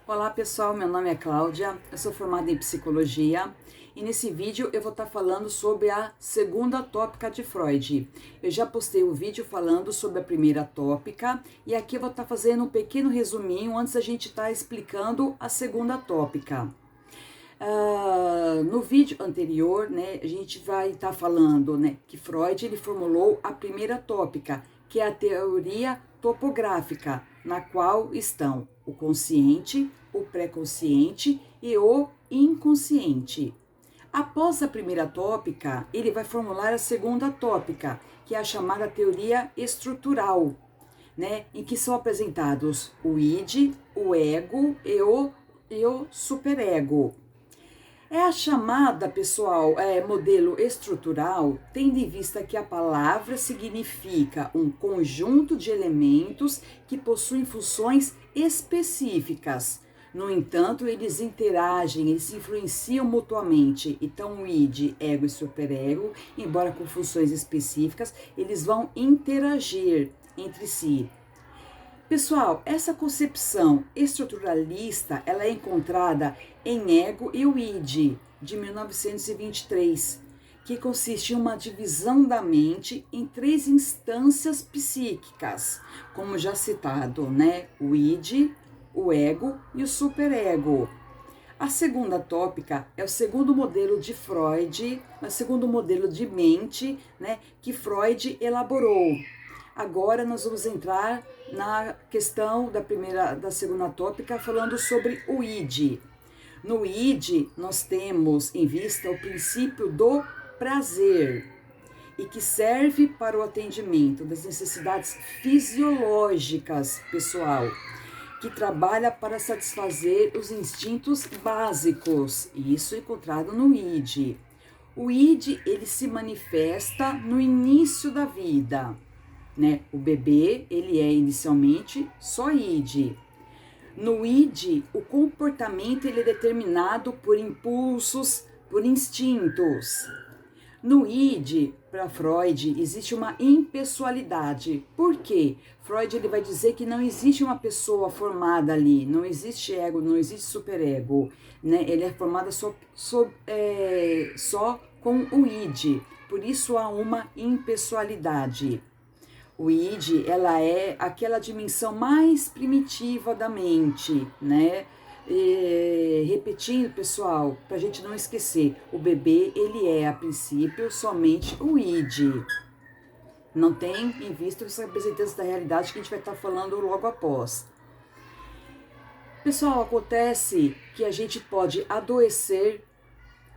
Olá pessoal, meu nome é Cláudia, eu sou formada em psicologia e nesse vídeo eu vou estar falando sobre a segunda tópica de Freud. Eu já postei o vídeo falando sobre a primeira tópica e aqui eu vou estar fazendo um pequeno resuminho antes da gente estar explicando a segunda tópica. No vídeo anterior, né, a gente vai estar falando, né, que Freud ele formulou a primeira tópica, que é a teoria topográfica, na qual estão o consciente, o pré-consciente e o inconsciente. Após a primeira tópica, ele vai formular a segunda tópica, que é a chamada teoria estrutural, né, em que são apresentados o id, o ego e o superego. É a chamada, pessoal, modelo estrutural, tendo em vista que a palavra significa um conjunto de elementos que possuem funções específicas. No entanto, eles interagem, eles se influenciam mutuamente. Então, o id, ego e superego, embora com funções específicas, eles vão interagir entre si. Pessoal, essa concepção estruturalista, ela é encontrada em Ego e o Id, de 1923, que consiste em uma divisão da mente em três instâncias psíquicas, como já citado, né? O Id, o Ego e o Superego. A segunda tópica é o segundo modelo de Freud, o segundo modelo de mente, né, que Freud elaborou. Agora nós vamos entrar na questão da segunda tópica, falando sobre o id. No id, nós temos em vista o princípio do prazer, e que serve para o atendimento das necessidades fisiológicas, pessoal, que trabalha para satisfazer os instintos básicos, e isso é encontrado no id. O id, ele se manifesta no início da vida, né? O bebê, ele é inicialmente só id. No id, o comportamento ele é determinado por impulsos, por instintos. No id, para Freud, existe uma impessoalidade. Por quê? Freud ele vai dizer que não existe uma pessoa formada ali, não existe ego, não existe superego, né? Ele é formado só com o id, por isso há uma impessoalidade. O id, ela é aquela dimensão mais primitiva da mente, né? Repetindo, pessoal, para a gente não esquecer, o bebê, ele é, a princípio, somente o id. Não tem em vista essa representação da realidade que a gente vai estar falando logo após. Pessoal, acontece que a gente pode adoecer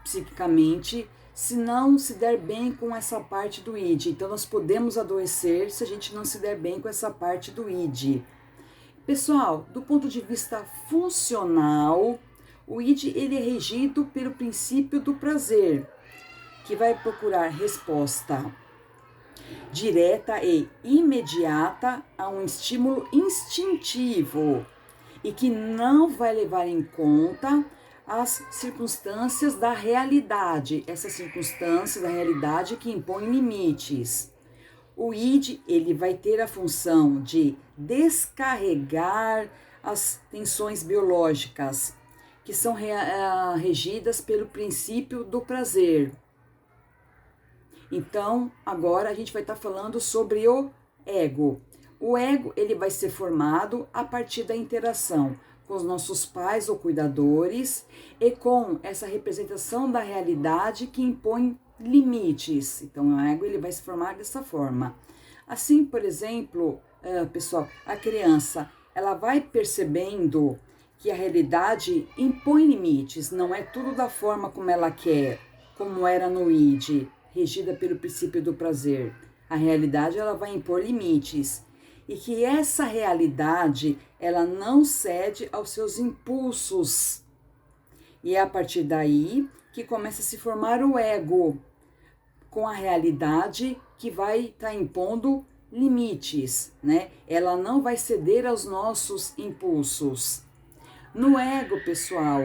psiquicamente se não se der bem com essa parte do id. Então, nós podemos adoecer se a gente não se der bem com essa parte do id. Pessoal, do ponto de vista funcional, o id ele é regido pelo princípio do prazer, que vai procurar resposta direta e imediata a um estímulo instintivo e que não vai levar em conta as circunstâncias da realidade, essas circunstâncias da realidade que impõem limites. O id, ele vai ter a função de descarregar as tensões biológicas, que são regidas pelo princípio do prazer. Então, agora a gente vai estar falando sobre o ego. O ego, ele vai ser formado a partir da interação com os nossos pais ou cuidadores e com essa representação da realidade que impõe limites. Então, o ego ele vai se formar dessa forma. Assim, por exemplo, pessoal, a criança ela vai percebendo que a realidade impõe limites, não é tudo da forma como ela quer, como era no id, regida pelo princípio do prazer. A realidade ela vai impor limites. E que essa realidade, ela não cede aos seus impulsos. E é a partir daí que começa a se formar o ego, com a realidade que vai estar impondo limites, né? Ela não vai ceder aos nossos impulsos. No ego, pessoal,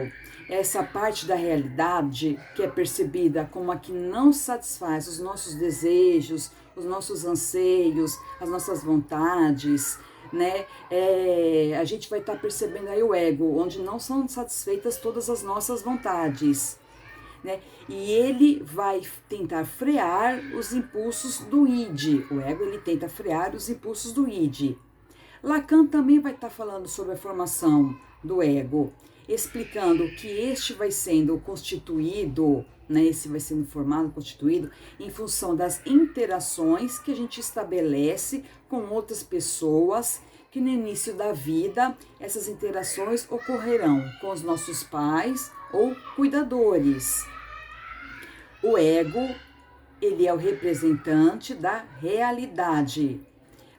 essa parte da realidade que é percebida como a que não satisfaz os nossos desejos, os nossos anseios, as nossas vontades, né? A gente vai estar percebendo aí o ego, onde não são satisfeitas todas as nossas vontades, né? E ele vai tentar frear os impulsos do id. O ego, ele tenta frear os impulsos do id. Lacan também vai estar falando sobre a formação do ego, explicando que este vai sendo constituído, né, esse vai sendo formado, constituído, em função das interações que a gente estabelece com outras pessoas, que no início da vida, essas interações ocorrerão com os nossos pais ou cuidadores. O ego, ele é o representante da realidade.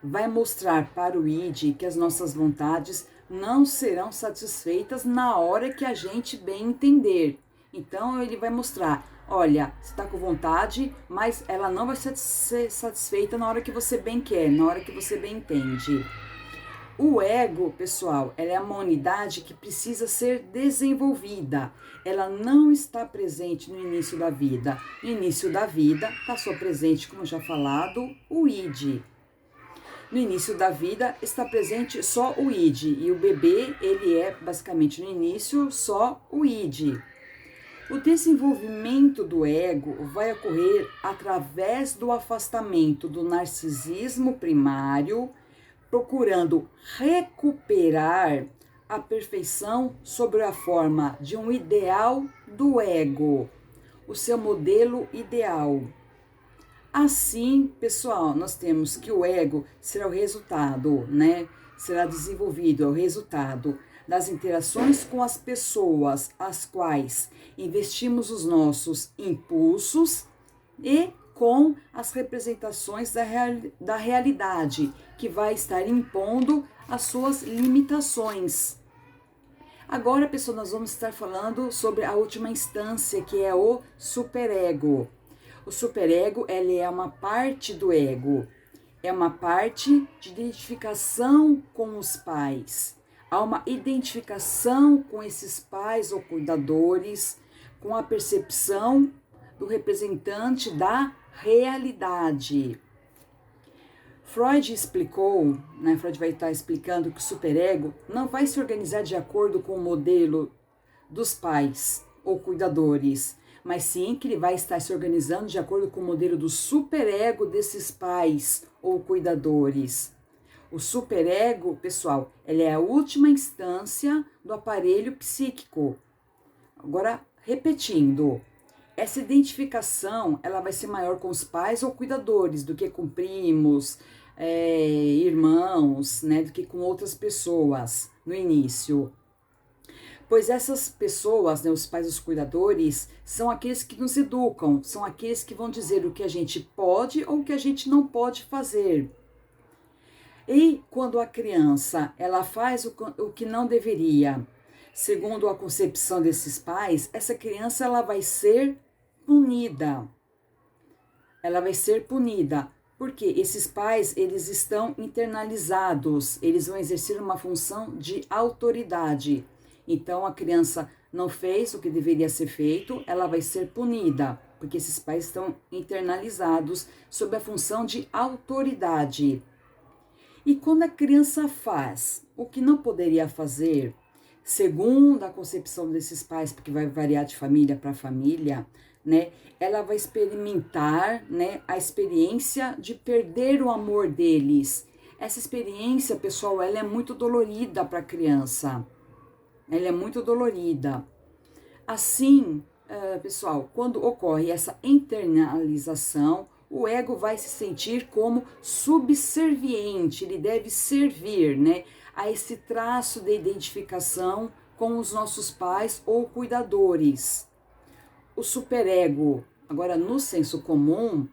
Vai mostrar para o id que as nossas vontades não serão satisfeitas na hora que a gente bem entender. Então ele vai mostrar, olha, você está com vontade, mas ela não vai ser satisfeita na hora que você bem quer, na hora que você bem entende. O ego, pessoal, ela é uma unidade que precisa ser desenvolvida. Ela não está presente no início da vida. No início da vida está só presente, como já falado, o id. No início da vida está presente só o id, e o bebê, ele é basicamente no início só o id. O desenvolvimento do ego vai ocorrer através do afastamento do narcisismo primário, procurando recuperar a perfeição sob a forma de um ideal do ego, o seu modelo ideal. Assim, pessoal, nós temos que o ego será o resultado, né? Será desenvolvido, é o resultado das interações com as pessoas, as quais investimos os nossos impulsos, e com as representações da realidade, que vai estar impondo as suas limitações. Agora, pessoal, nós vamos estar falando sobre a última instância, que é o superego. O superego, ele é uma parte do ego, é uma parte de identificação com os pais. Há uma identificação com esses pais ou cuidadores, com a percepção do representante da realidade. Freud explicou, né, Freud vai estar explicando que o superego não vai se organizar de acordo com o modelo dos pais ou cuidadores, mas sim que ele vai estar se organizando de acordo com o modelo do superego desses pais ou cuidadores. O superego, pessoal, ele é a última instância do aparelho psíquico. Agora, repetindo, essa identificação, ela vai ser maior com os pais ou cuidadores do que com primos, irmãos, né, do que com outras pessoas no início. Pois essas pessoas, né, os pais, os cuidadores, são aqueles que nos educam, são aqueles que vão dizer o que a gente pode ou o que a gente não pode fazer. E quando a criança, ela faz o que não deveria, segundo a concepção desses pais, essa criança, ela vai ser punida. Ela vai ser punida, porque esses pais, eles estão internalizados, eles vão exercer uma função de autoridade. Então, a criança não fez o que deveria ser feito, ela vai ser punida, porque esses pais estão internalizados sob a função de autoridade. E quando a criança faz o que não poderia fazer, segundo a concepção desses pais, porque vai variar de família para família, né? Ela vai experimentar, né, a experiência de perder o amor deles. Essa experiência, pessoal, ela é muito dolorida para a criança. Ela é muito dolorida. Assim, pessoal, quando ocorre essa internalização, o ego vai se sentir como subserviente, ele deve servir, né, a esse traço de identificação com os nossos pais ou cuidadores. O superego, agora no senso comum,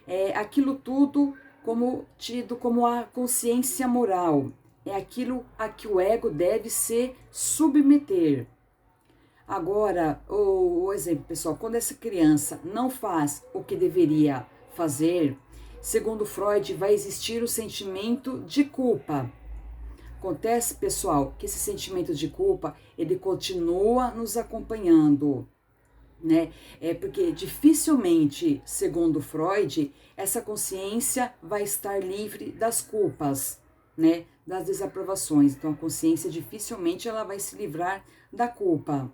é aquilo tudo como tido como a consciência moral, é aquilo a que o ego deve se submeter. Agora, o exemplo, pessoal, quando essa criança não faz o que deveria fazer, segundo Freud, vai existir o sentimento de culpa. Acontece, pessoal, que esse sentimento de culpa, ele continua nos acompanhando, né? É porque dificilmente, segundo Freud, essa consciência vai estar livre das culpas, né? das desaprovações. Então, a consciência dificilmente ela vai se livrar da culpa.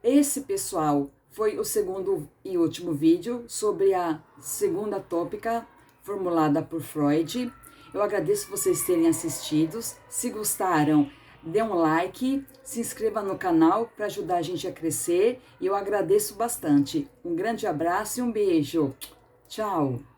Esse, pessoal, foi o segundo e último vídeo sobre a segunda tópica formulada por Freud. Eu agradeço vocês terem assistido. Se gostaram, dê um like, se inscreva no canal para ajudar a gente a crescer. E eu agradeço bastante. Um grande abraço e um beijo. Tchau!